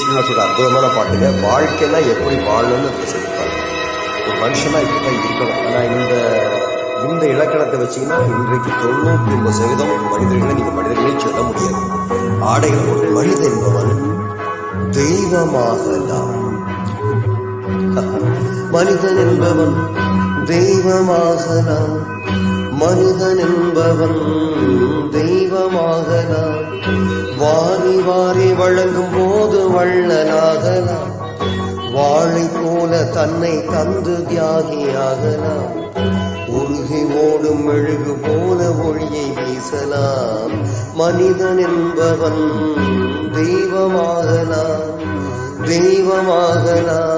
ஸ்ரீனிவாஸ் சொல்ற அற்புதமான பாட்டுங்க. வாழ்க்கைனா எப்படி வாழணும்னு பேசியிருப்பாங்க. ஒரு மனுஷனா இப்படிதான் இருக்கணும். ஆனா இந்த இலக்கணத்தை வச்சீங்கன்னா இன்றைக்கு 99% மனிதர்களை நீங்க மனிதர்களே சொல்ல முடியாது. ஆடைகள் போட்டு மனிதன் என்பவன் தெய்வமாகலாம். மனிதன் என்பவன் தெய்வமாகலாம். மனிதன் என்பவன் தெய்வமாகலாம். வாரி வாரி வழங்கும் போது வள்ளலாகலாம். வாழை போல தன்னை தந்து தியாகியாகலாம். உருகி ஓடும் மெழுகு போல ஒளியை வீசலாம். மனிதன் என்பவன் தெய்வமாகலாம். தெய்வமாகலாம்.